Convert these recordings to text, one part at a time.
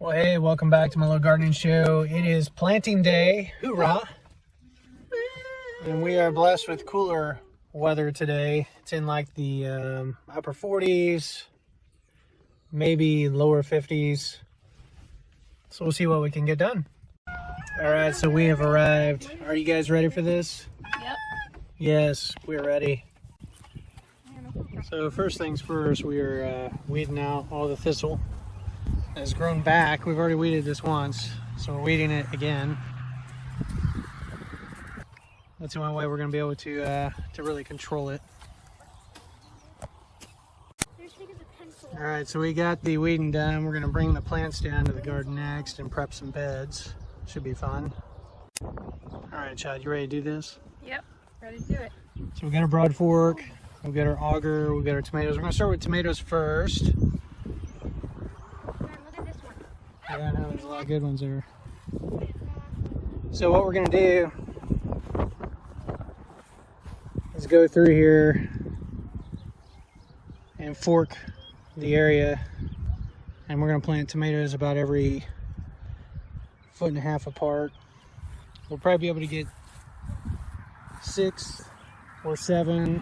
Well, hey, welcome back to my little gardening show. It is planting day, hoorah! And we are blessed with cooler weather today. It's in like the upper 40s, maybe lower 50s. So we'll see what we can get done. All right, so we have arrived. Are you guys ready for this? Yep. Yes, we're ready. So first things first, we are weeding out all the thistle. Has grown back. We've already weeded this once, so we're weeding it again. That's the only way we're going to be able to really control it. All right, so we got the weeding done. We're going to bring the plants down to the garden next and prep some beds. Should be fun. All right, Chad, you ready to do this? Yep, ready to do it. So we got our broad fork, we got our auger, we got our tomatoes. We're going to start with tomatoes first. Yeah, I know, there's a lot of good ones there. So what we're going to do is go through here and fork the area, and we're going to plant tomatoes about every 1.5 feet apart. We'll probably be able to get 6 or 7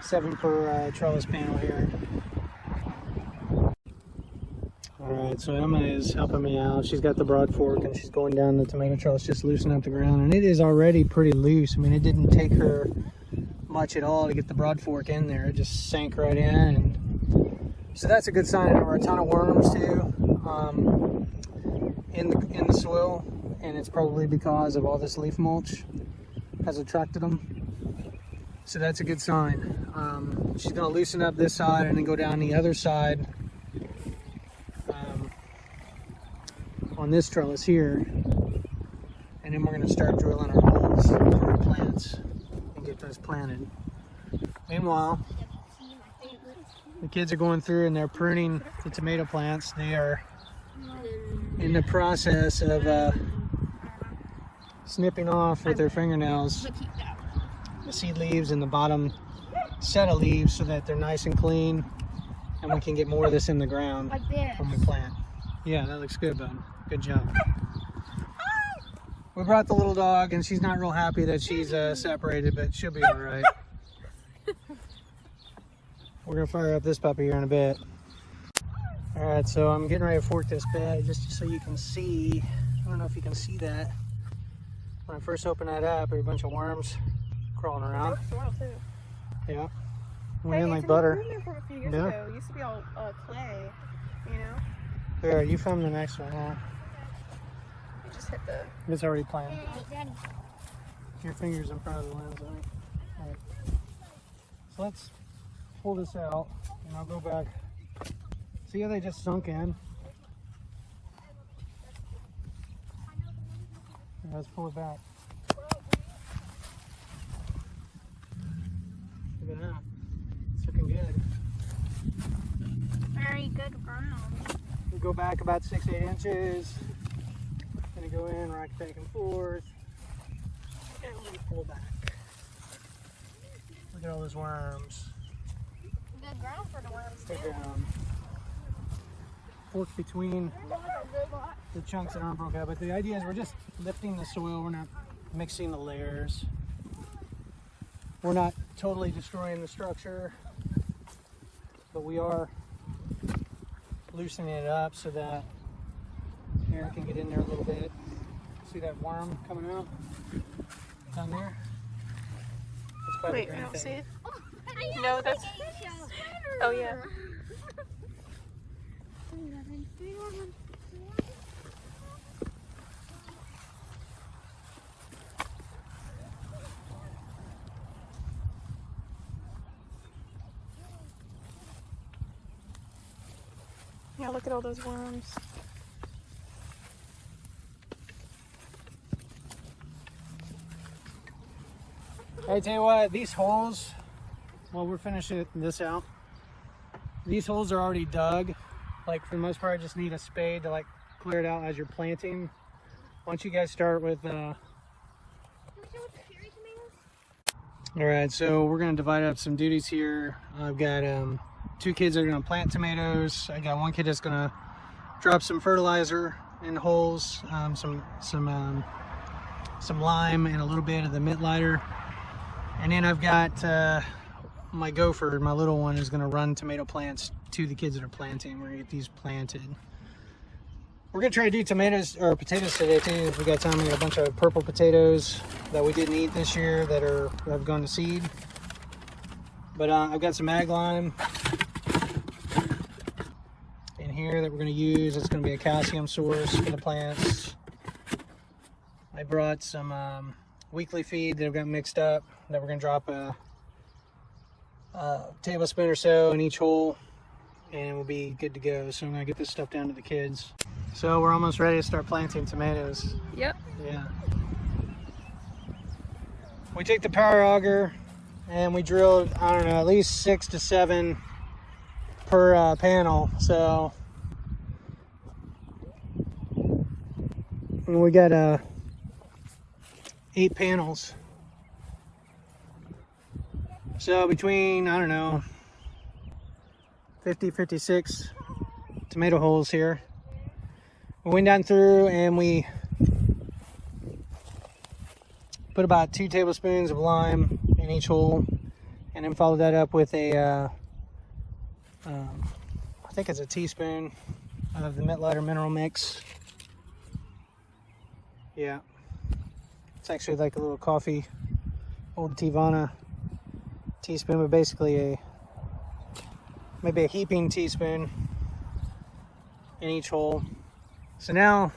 per trellis panel here. Alright, so Emma is helping me out. She's got the broad fork and she's going down the tomato trellis, just loosening up the ground. And it is already pretty loose. I mean, it didn't take her much at all to get the broad fork in there. It just sank right in. And so that's a good sign. There were a ton of worms too in the soil. And it's probably because of all this leaf mulch has attracted them. So that's a good sign. She's going to loosen up this side and then go down the other side. On this trellis here, and then we're going to start drilling our holes for our plants and get those planted. Meanwhile, the kids are going through and they're pruning the tomato plants. They are in the process of snipping off with their fingernails the seed leaves and the bottom set of leaves so that they're nice and clean, and we can get more of this in the ground when we plant. Yeah, that looks good, bud. Good job. We brought the little dog, and she's not real happy that she's separated, but she'll be all right. We're gonna fire up this puppy here in a bit. All right, so I'm getting ready to fork this bed just so you can see. I don't know if you can see that. When I first opened that up, there were a bunch of worms crawling around. Yeah. Went in like butter. From a few years ago. It used to be all clay, you know. There, you film the next one, huh? You just hit the... It's already planned. Your finger's in front of the lens, I think. All right. So let's pull this out, and I'll go back. See how they just sunk in? Yeah, let's pull it back. Look at that. It's looking good. Very good ground. We'll go back about 6-8 inches. Gonna go in, rock back and forth, and we pull back. Look at all those worms. Good ground for the worms Stay too. down. Fork between the chunks that aren't broke out. But the idea is we're just lifting the soil. We're not mixing the layers. We're not totally destroying the structure, but we are loosening it up so that air can get in there a little bit. See that worm coming out down there? That's probably Wait, I don't see it. No, that's... Oh, yeah. Yeah, look at all those worms. Hey, tell you what, these holes, well, we're finishing this out. These holes are already dug. Like, for the most part, I just need a spade to like clear it out as you're planting. Why don't you guys start with All right, so we're gonna divide up some duties here. I've got 2 kids that are gonna plant tomatoes. I got 1 kid that's gonna drop some fertilizer in holes, some lime, and a little bit of the mint lighter. And then I've got my gopher, my little one, is going to run tomato plants to the kids that are planting. We're going to get these planted. We're going to try to do tomatoes or potatoes today too. If we got time, we got a bunch of purple potatoes that we didn't eat this year that have gone to seed. But I've got some ag lime in here that we're going to use. It's going to be a calcium source for the plants. I brought some weekly feed that I've got mixed up that we're going to drop a tablespoon or so in each hole, and we'll be good to go. So I'm going to get this stuff down to the kids. So we're almost ready to start planting tomatoes. Yep. Yeah. We took the power auger and we drilled, I don't know, at least 6 to 7 per panel. So we got 8 panels. So between, I don't know, 50, 56 tomato holes here. We went down through and we put about 2 tablespoons of lime in each hole, and then followed that up with a, I think it's a teaspoon of the mint lighter mineral mix. Yeah, it's actually like a little coffee, old Tivana teaspoon, but basically maybe a heaping teaspoon in each hole. So now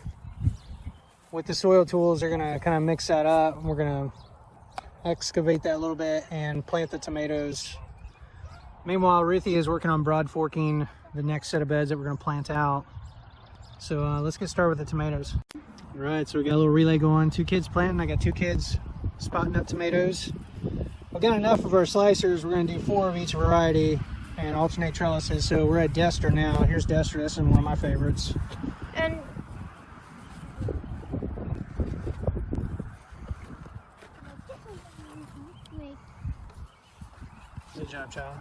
with the soil tools, they're gonna kind of mix that up. We're gonna excavate that a little bit and plant the tomatoes. Meanwhile, Ruthie is working on broad forking the next set of beds that we're gonna plant out. So let's get started with the tomatoes. All right, so we got a little relay going. 2 kids planting. I got 2 kids spotting up tomatoes. We've got enough of our slicers. We're gonna do 4 of each variety and alternate trellises. So we're at Dester now. Here's Dester. This is one of my favorites. And good job, child.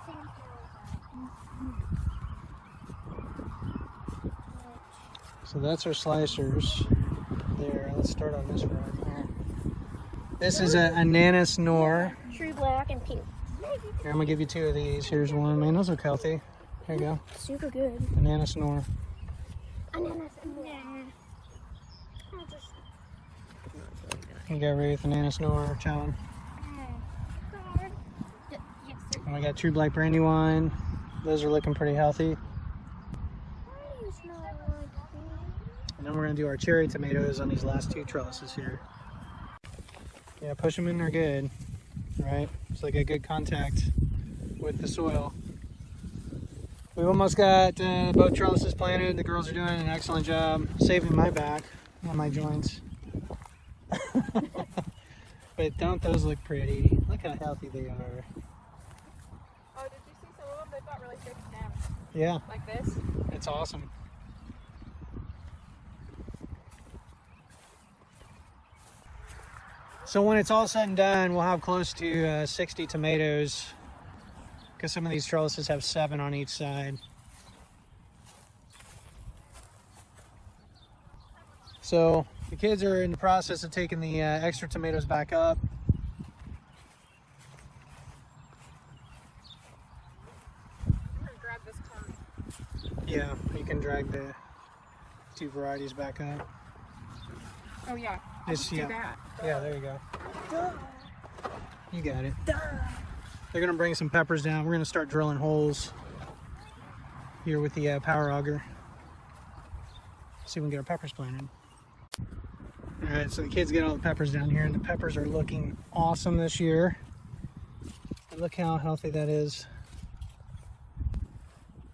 So that's our slicers there. Let's start on this one. This is a Ananas Nor. true black and pink. Here, I'm gonna give you 2 of these. Here's one. Man, those look healthy. Here you go. Super good. Ananas Nor. Ananas. You got Ruth, Ananas Nor, Challen. Yes, sir. And we got True Black Brandywine. Those are looking pretty healthy. And then we're gonna do our cherry tomatoes on these last 2 trellises here. Yeah, push them in there good, right? So they get good contact with the soil. We've almost got both trellises planted. The girls are doing an excellent job saving my back and my joints. But don't those look pretty? Look how healthy they are. Oh, did you see some of them? They've got really thick stems. Yeah, Like this. it's awesome. So when it's all said and done, we'll have close to 60 tomatoes, because some of these trellises have 7 on each side. So the kids are in the process of taking the extra tomatoes back up. I'm gonna grab this cone. Yeah, you can drag the 2 varieties back up. Oh yeah. I'll Just, just do yeah. that. Yeah, there you go. You got it. They're gonna bring some peppers down. We're gonna start drilling holes here with the power auger. See if we can get our peppers planted. All right, so the kids get all the peppers down here, and the peppers are looking awesome this year. And look how healthy that is.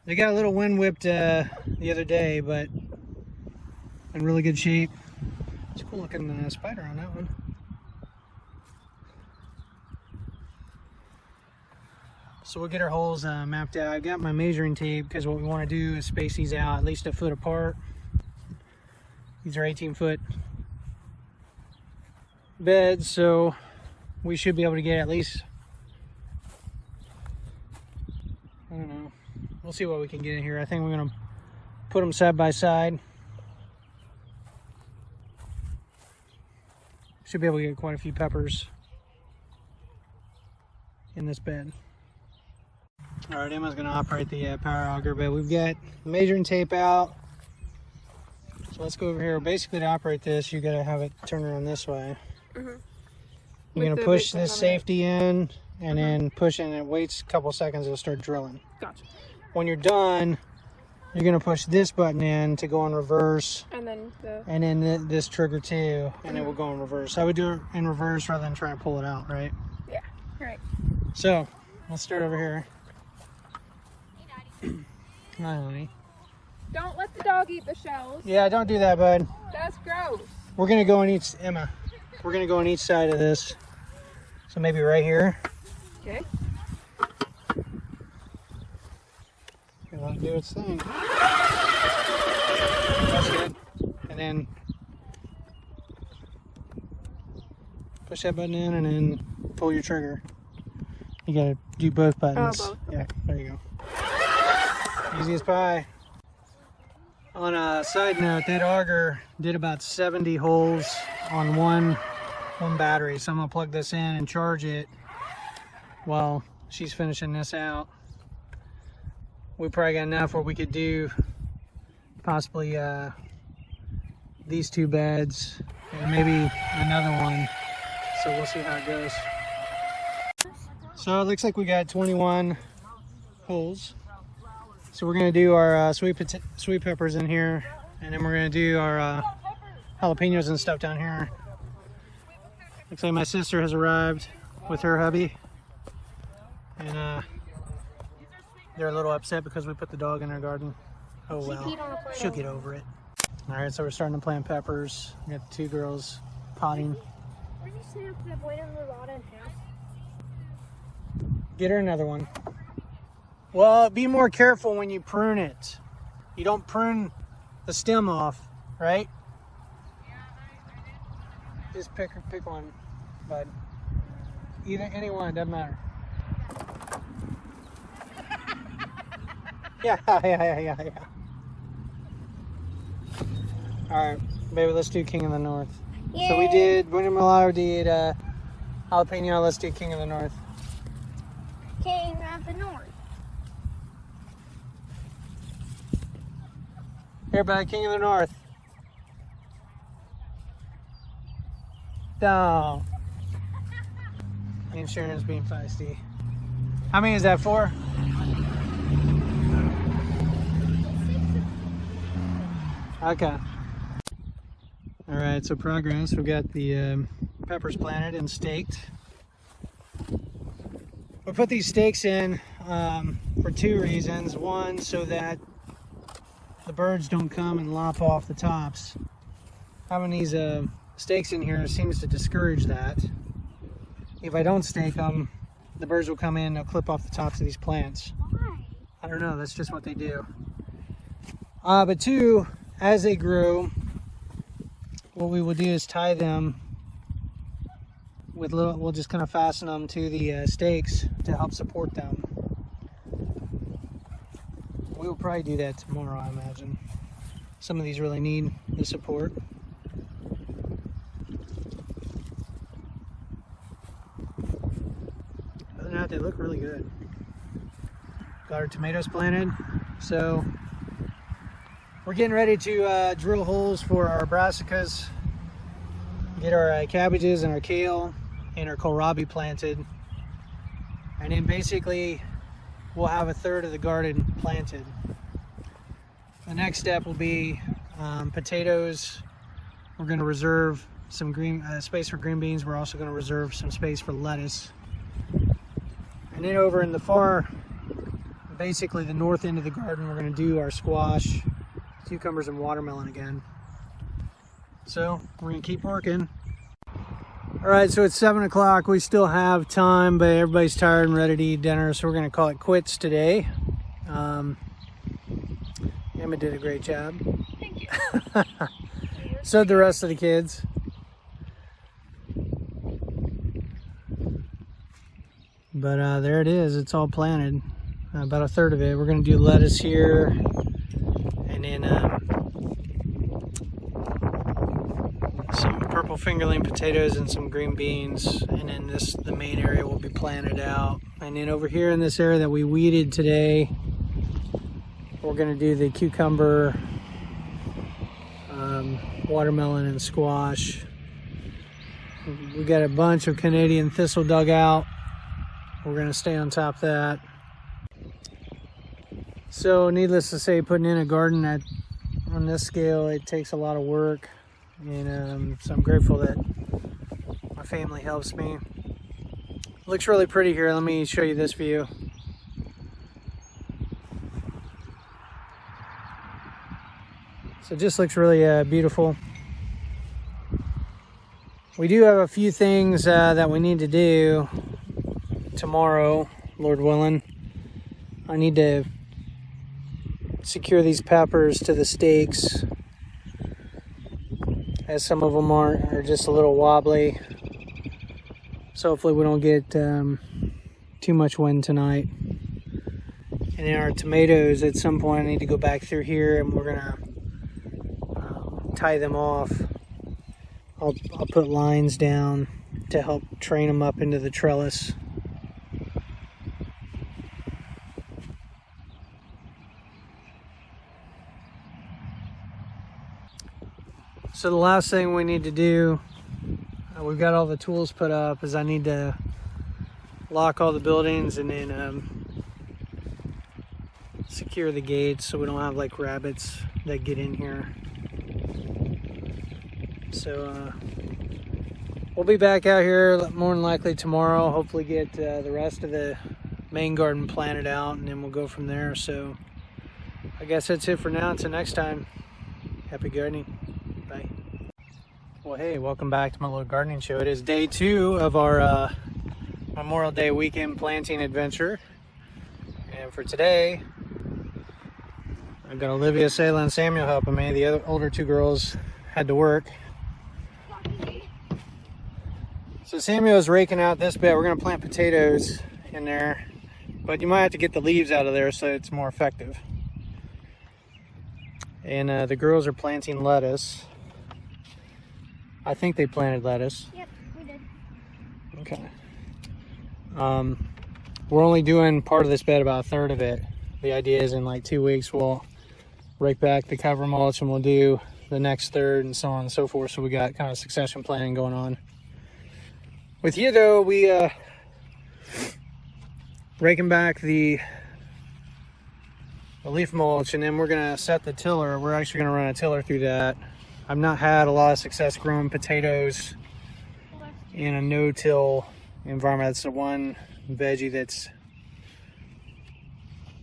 They got a little wind whipped the other day, but in really good shape. It's a cool looking spider on that one. So we'll get our holes mapped out. I've got my measuring tape because what we want to do is space these out at least a foot apart. These are 18-foot beds, so we should be able to get at least, I don't know, we'll see what we can get in here. I think we're gonna put them side by side. Should be able to get quite a few peppers in this bed. All right, Emma's gonna operate the power auger, but we've got measuring tape out. So let's go over here. Basically, to operate this, you gotta have it turn around this way. You're gonna push this safety in, and then push in, and it waits a couple seconds, it'll start drilling. Gotcha. When you're done, you're gonna push this button in to go in reverse, And then this trigger too, and it will go in reverse. I would do it in reverse rather than try to pull it out, right? Yeah, right. So let's start over here. Hi, honey. Don't let the dog eat the shells. Yeah, don't do that, bud. That's gross. We're gonna go on each, Emma. We're gonna go on each side of this. So maybe right here. Okay. Let it do its thing. That's good. And then push that button in, and then pull your trigger. You gotta do both buttons. Oh, both. Yeah, there you go. Easy as pie. On a side note, that auger did about 70 holes on one battery. So I'm gonna plug this in and charge it while she's finishing this out. We probably got enough where we could do possibly these two beds and maybe another one. So we'll see how it goes. So it looks like we got 21 holes. So we're gonna do our sweet peppers in here, and then we're gonna do our jalapenos and stuff down here. Looks like my sister has arrived with her hubby, and they're a little upset because we put the dog in our garden. Oh well, she'll get over it. All right, so we're starting to plant peppers. We got the two girls potting. Where'd you snap the blade of the rod in half? Get her another one. Well, be more careful when you prune it. You don't prune the stem off, right? Just pick one, bud. Any one, doesn't matter. Yeah. All right, baby, let's do King of the North. Yay. So we did, Buena Milagro did jalapeno, let's do King of the North. King of the North. Here, bud, King of the North. Down. And Sharon's being feisty. How many is that for? Okay. All right, so progress. We've got the peppers planted and staked. We put these stakes in for two reasons. One, so that the birds don't come and lop off the tops. Having these stakes in here seems to discourage that. If I don't stake them, the birds will come in and they'll clip off the tops of these plants. Why? I don't know, that's just what they do. But two, as they grow, what we will do is tie them with we'll just kind of fasten them to the stakes to help support them. We will probably do that tomorrow, I imagine. Some of these really need the support. Other than that, they look really good. Got our tomatoes planted, so we're getting ready to drill holes for our brassicas, get our cabbages and our kale and our kohlrabi planted, and then basically we'll have a third of the garden planted. The next step will be potatoes. We're going to reserve some green space for green beans. We're also going to reserve some space for lettuce. And then over in the far, basically the north end of the garden, we're going to do our squash, cucumbers, and watermelon again. So we're going to keep working. All right, so it's 7 o'clock. We still have time, but everybody's tired and ready to eat dinner, so we're going to call it quits today. Emma did a great job. Thank you. So did the rest of the kids. But there it is. It's all planted. About a third of it. We're going to do lettuce here. And then some purple fingerling potatoes and some green beans. And then the main area will be planted out. And then over here in this area that we weeded today, we're gonna do the cucumber, watermelon, and squash. We got a bunch of Canadian thistle dug out. We're gonna stay on top of that. So needless to say, putting in a garden on this scale, it takes a lot of work. And so I'm grateful that my family helps me. Looks really pretty here. Let me show you this view. So it just looks really beautiful. We do have a few things that we need to do tomorrow, Lord willing. I need to secure these peppers to the stakes, as some of them are just a little wobbly. So hopefully we don't get too much wind tonight. And then our tomatoes, at some point I need to go back through here and we're gonna tie them off. I'll put lines down to help train them up into the trellis. So the last thing we need to do, we've got all the tools put up, is I need to lock all the buildings and then secure the gates so we don't have like rabbits that get in here. So we'll be back out here more than likely tomorrow. Hopefully get the rest of the main garden planted out, and then we'll go from there. So I guess that's it for now. Until next time, happy gardening. Bye. Well, hey, welcome back to my little gardening show. It is day 2 of our Memorial Day weekend planting adventure. And for today, I've got Olivia, Sayla, and Samuel helping me. The other older 2 girls had to work. So Samuel's raking out this bed. We're going to plant potatoes in there, but you might have to get the leaves out of there so it's more effective. And the girls are planting lettuce. I think they planted lettuce. Yep, we did. Okay. We're only doing part of this bed, about a third of it. The idea is in like 2 weeks we'll rake back the cover mulch and we'll do the next third and so on and so forth. So we got kind of succession planning going on. With you though, we raking back the leaf mulch, and then we're gonna set the tiller. We're actually gonna run a tiller through that. I've not had a lot of success growing potatoes in a no-till environment. That's the one veggie that's,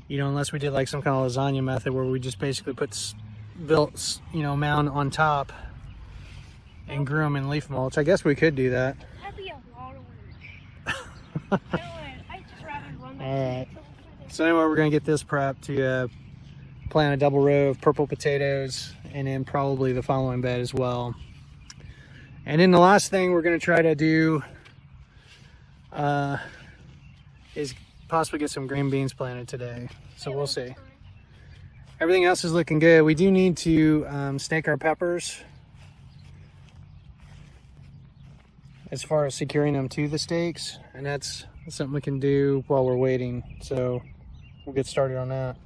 you know, unless we did like some kind of lasagna method where we just basically built, you know, mound on top and grew them in leaf mulch. I guess we could do that. That'd be a lot of work. I just rather run that. All right. So anyway, we're gonna get this prepped to plant a double row of purple potatoes, and then probably the following bed as well. And then the last thing we're gonna try to do is possibly get some green beans planted today. So we'll see. Everything else is looking good. We do need to stake our peppers as far as securing them to the stakes, and that's something we can do while we're waiting. So we'll get started on that.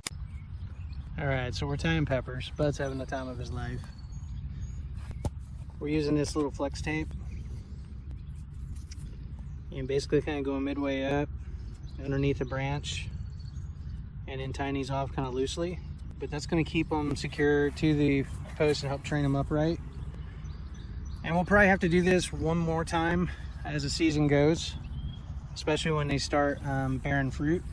All right, so we're tying peppers. Bud's having the time of his life. We're using this little flex tape and basically kind of going midway up underneath a branch and then tying these off kind of loosely. But that's going to keep them secure to the post and help train them upright. And we'll probably have to do this one more time as the season goes, especially when they start bearing fruit.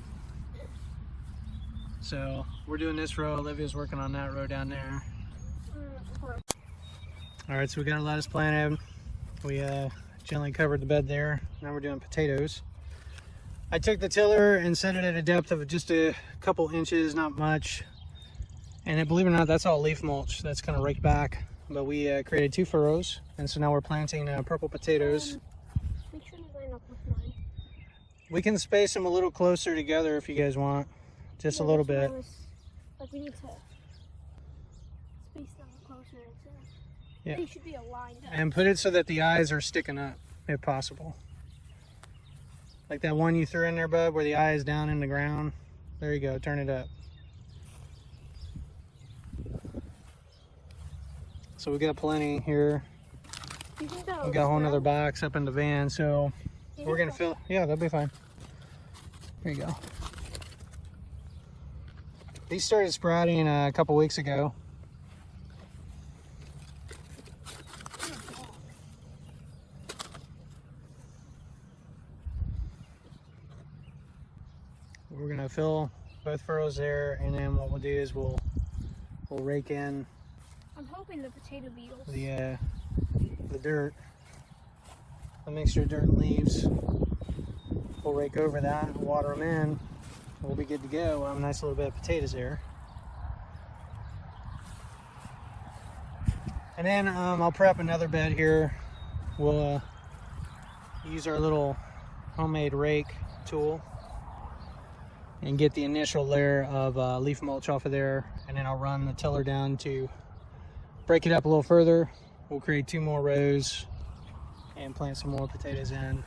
So we're doing this row. Olivia's working on that row down there. All right, so we got our lettuce planted. We gently covered the bed there. Now we're doing potatoes. I took the tiller and set it at a depth of just a couple inches, not much. And then, believe it or not, that's all leaf mulch. That's kind of raked back. But we created 2 furrows, and so now we're planting purple potatoes. Make sure you line up with mine. We can space them a little closer together if you guys want. Just a little bit. Like we need to. Yeah. They should be aligned up. And put it so that the eyes are sticking up, if possible. Like that one you threw in there, bud, where the eye is down in the ground. There you go, turn it up. So we got plenty here. You think that'll We got a whole sprout? nother box up in the van, so You we're think gonna fill. Yeah, that'll be fine. There you go. These started sprouting a couple weeks ago. We're gonna fill both furrows there, and then what we'll do is we'll rake in I'm hoping the potato beetles. the dirt, a mixture of dirt and leaves. We'll rake over that, water them in. We'll be good to go. We'll have a nice little bit of potatoes there. And then I'll prep another bed here. We'll use our little homemade rake tool and get the initial layer of leaf mulch off of there. And then I'll run the tiller down to break it up a little further. We'll create 2 more rows and plant some more potatoes in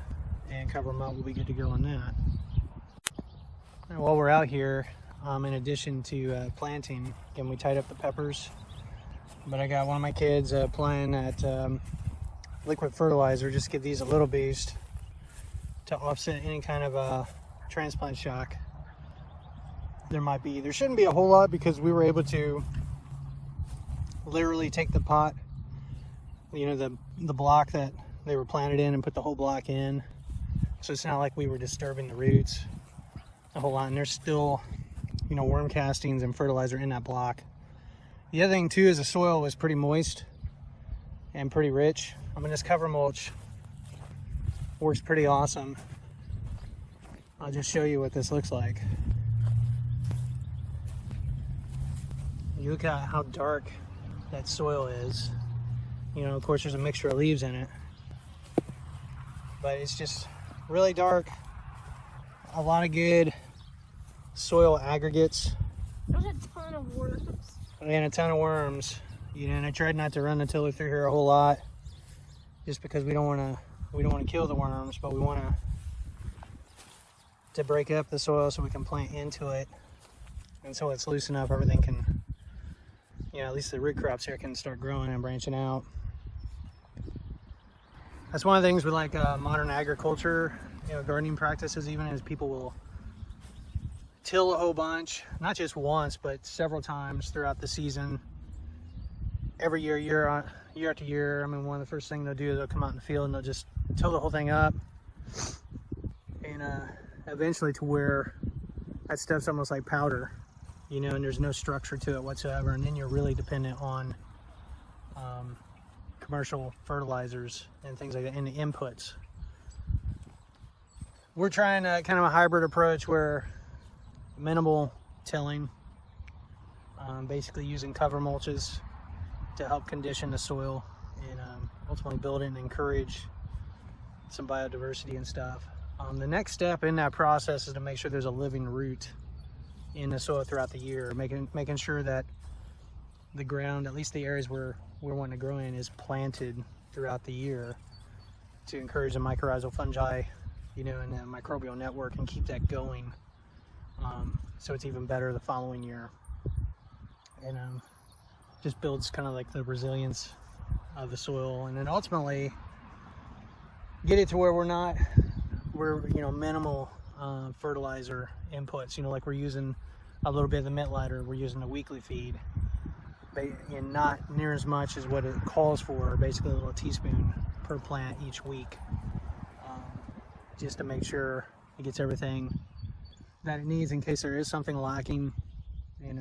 and cover them up. We'll be good to go on that. And while we're out here, in addition to planting, again, we tied up the peppers, but I got one of my kids applying that liquid fertilizer, just give these a little boost to offset any kind of transplant shock there might be. There shouldn't be a whole lot because we were able to literally take the pot, you know, the block that they were planted in, and put the whole block in. So it's not like we were disturbing the roots a whole lot. And there's still, you know, worm castings and fertilizer in that block. The other thing too is the soil was pretty moist and pretty rich. I mean, this cover mulch works pretty awesome. I'll just show you what this looks like. You look at how dark that soil is. You know, of course there's a mixture of leaves in it, but it's just really dark. A lot of good soil aggregates. There's a ton of worms. And a ton of worms. You know, and I tried not to run the tiller through here a whole lot, just because we don't want to kill the worms, but we want to break up the soil so we can plant into it, and so it's loose enough everything can, you know, at least the root crops here can start growing and branching out. That's one of the things with like modern agriculture, you know, gardening practices, even, as people will till a whole bunch, not just once, but several times throughout the season. Every year, year after year. I mean, one of the first things they'll do is they'll come out in the field and they'll just till the whole thing up, and eventually to where that stuff's almost like powder, you know, and there's no structure to it whatsoever. And then you're really dependent on commercial fertilizers and things like that, and the inputs. We're trying kind of a hybrid approach where minimal tilling, basically using cover mulches to help condition the soil and ultimately build and encourage some biodiversity and stuff. The next step in that process is to make sure there's a living root in the soil throughout the year, making sure that the ground, at least the areas where we're wanting to grow in, is planted throughout the year to encourage the mycorrhizal fungi, you know, and the microbial network, and keep that going, so it's even better the following year. And just builds kind of like the resilience of the soil, and then ultimately get it to where we're you know, minimal fertilizer inputs, you know, like we're using a little bit of the mint lighter, we're using a weekly feed, and not near as much as what it calls for, basically a little teaspoon per plant each week, just to make sure it gets everything that it needs in case there is something lacking, and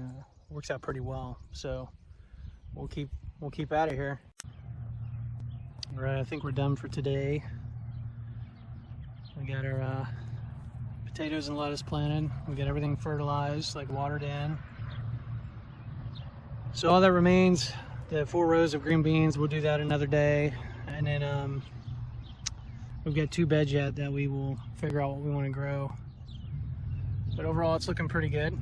works out pretty well. So we'll keep at it here. All right, I think we're done for today. We got our potatoes and lettuce planted. We got everything fertilized, like watered in. So all that remains, the 4 rows of green beans, we'll do that another day. And then we've got 2 beds yet that we will figure out what we want to grow. But overall, it's looking pretty good.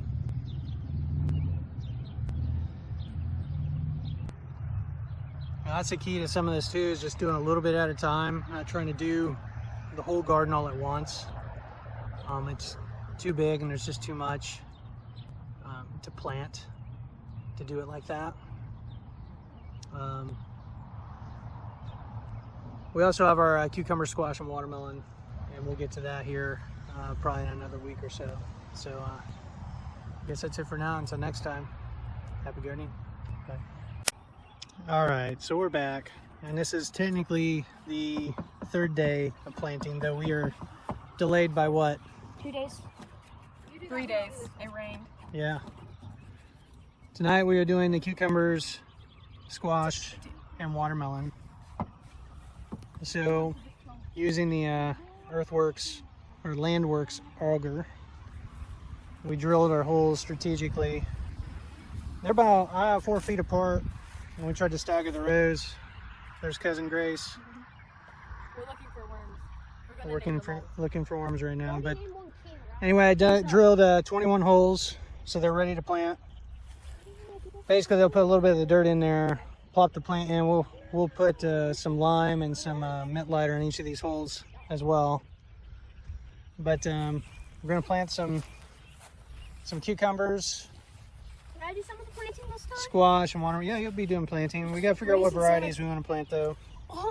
Now, that's the key to some of this too, is just doing a little bit at a time, not trying to do the whole garden all at once. It's too big and there's just too much to plant to do it like that. We also have our cucumber, squash, and watermelon, and we'll get to that here probably in another week or so. So I guess that's it for now. Until next time, happy gardening. Bye. All right, so we're back, and this is technically the third day of planting, though we are delayed by what? 2 days. 3 days. It rained. Yeah. Tonight we are doing the cucumbers, squash, and watermelon. So, using the Earthworks or Landworks auger, we drilled our holes strategically. They're about 4 feet apart, and we tried to stagger the rows. There's Cousin Grace. We're looking for worms. We're gonna Working name for them looking for worms right now. But anyway, I drilled 21 holes, so they're ready to plant. Basically, they'll put a little bit of the dirt in there, plop the plant in. We'll put some lime and some mint lighter in each of these holes as well. But we're gonna plant some cucumbers, Did I do some of the planting this time? squash, and water. Yeah, you'll be doing planting. We gotta figure out what varieties we want to plant though.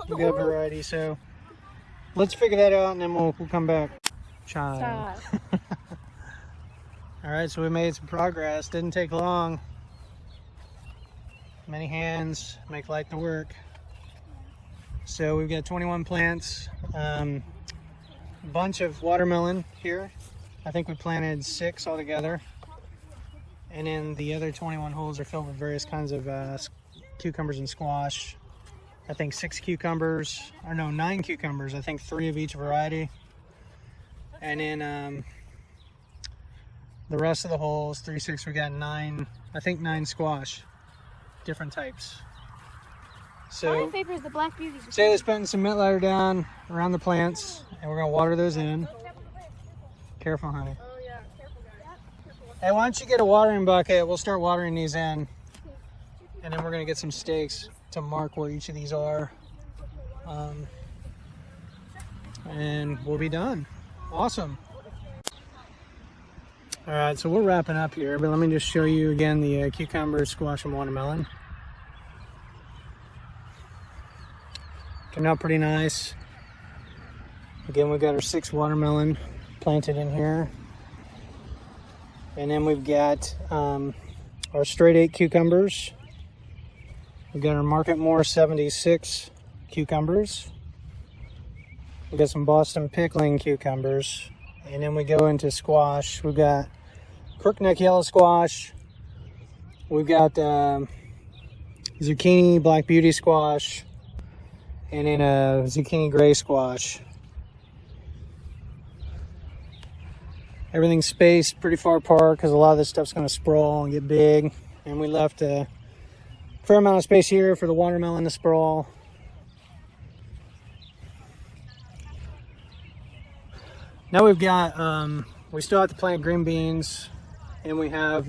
We got variety, so let's figure that out and then we'll come back. Child. All right, so we made some progress. Didn't take long. Many hands make light the work. So we've got 21 plants, a bunch of watermelon here. I think we planted 6 altogether. And then the other 21 holes are filled with various kinds of cucumbers and squash. I think 6 cucumbers, or no, 9 cucumbers. I think 3 of each variety. And then the rest of the holes, 3, 6, we got 9, I think 9 squash, different types. So My favorite is the Black Beauty. Shayla's putting some mint lighter down around the plants, and we're gonna water those in. Careful, honey. Oh yeah, careful guys. Careful. Hey, why don't you get a watering bucket? We'll start watering these in, and then we're gonna get some stakes to mark where each of these are, and we'll be done. Awesome. All right, so we're wrapping up here, but let me just show you again the cucumber, squash, and watermelon. Turned out pretty nice. Again, we've got our 6 watermelon planted in here. And then we've got our straight 8 cucumbers. We've got our Market Moore 76 cucumbers. We've got some Boston pickling cucumbers. And then we go into squash. We've got crookneck yellow squash. We've got zucchini black beauty squash. And then a zucchini gray squash. Everything's spaced pretty far apart because a lot of this stuff's going to sprawl and get big. And we left a fair amount of space here for the watermelon to sprawl. Now we've got, we still have to plant green beans, and we have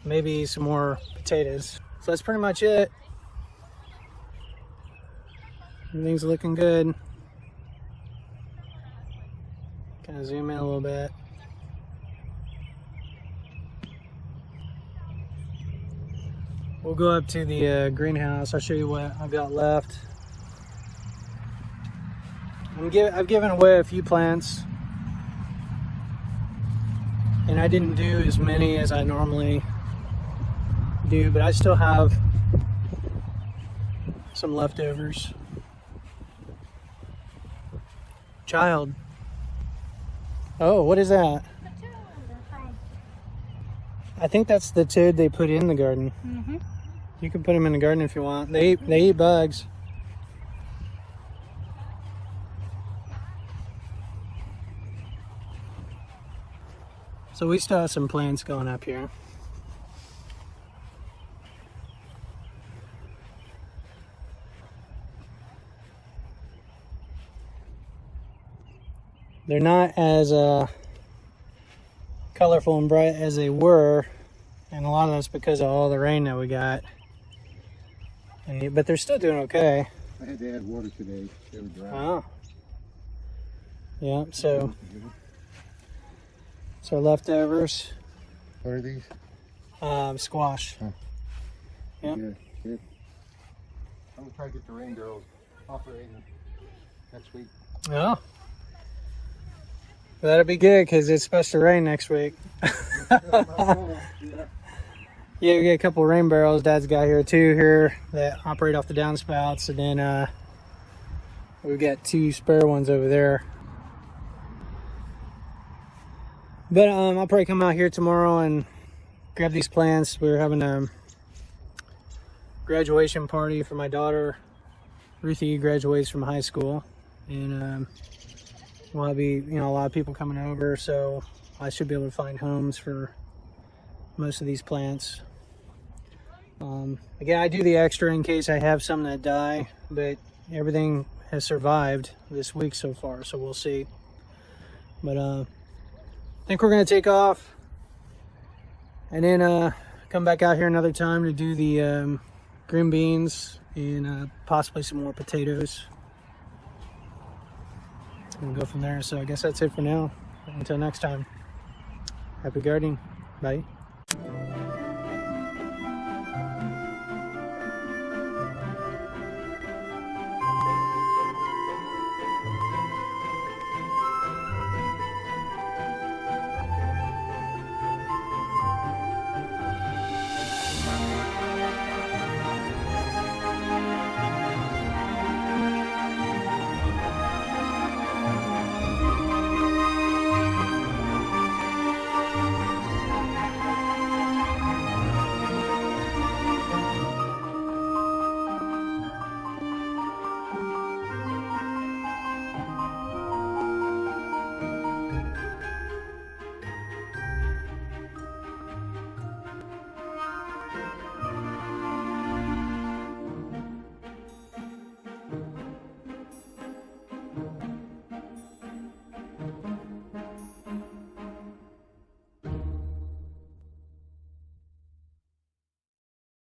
maybe some more potatoes. So that's pretty much it. Everything's looking good. Kind of zoom in a little bit. We'll go up to the greenhouse. I'll show you what I've got left. I've given away a few plants, and I didn't do as many as I normally do, but I still have some leftovers. Child. Oh, what is that? I think that's the toad they put in the garden. Mm-hmm. You can put them in the garden if you want. They eat bugs. So we still have some plants going up here. They're not as colorful and bright as they were, and a lot of that's because of all the rain that we got. But they're still doing okay. I had to add water today. They were dry. Oh. Yeah, so it's our leftovers. What are these? Squash. Huh. Yeah. Good. I'm gonna try to get the rain barrels operating next week. Oh. That'll be good because it's supposed to rain next week. Yeah, we get a couple rain barrels. Dad's got here two here that operate off the downspouts, and then we've got 2 spare ones over there. But I'll probably come out here tomorrow and grab these plants. We're having a graduation party for my daughter. Ruthie graduates from high school, and we'll be, a lot of people coming over, so I should be able to find homes for most of these plants. Again, I do the extra in case I have some that die, but everything has survived this week so far, so we'll see. But I think we're going to take off and then come back out here another time to do the green beans and possibly some more potatoes. We'll go from there. So I guess that's it for now. Until next time, happy gardening. Bye.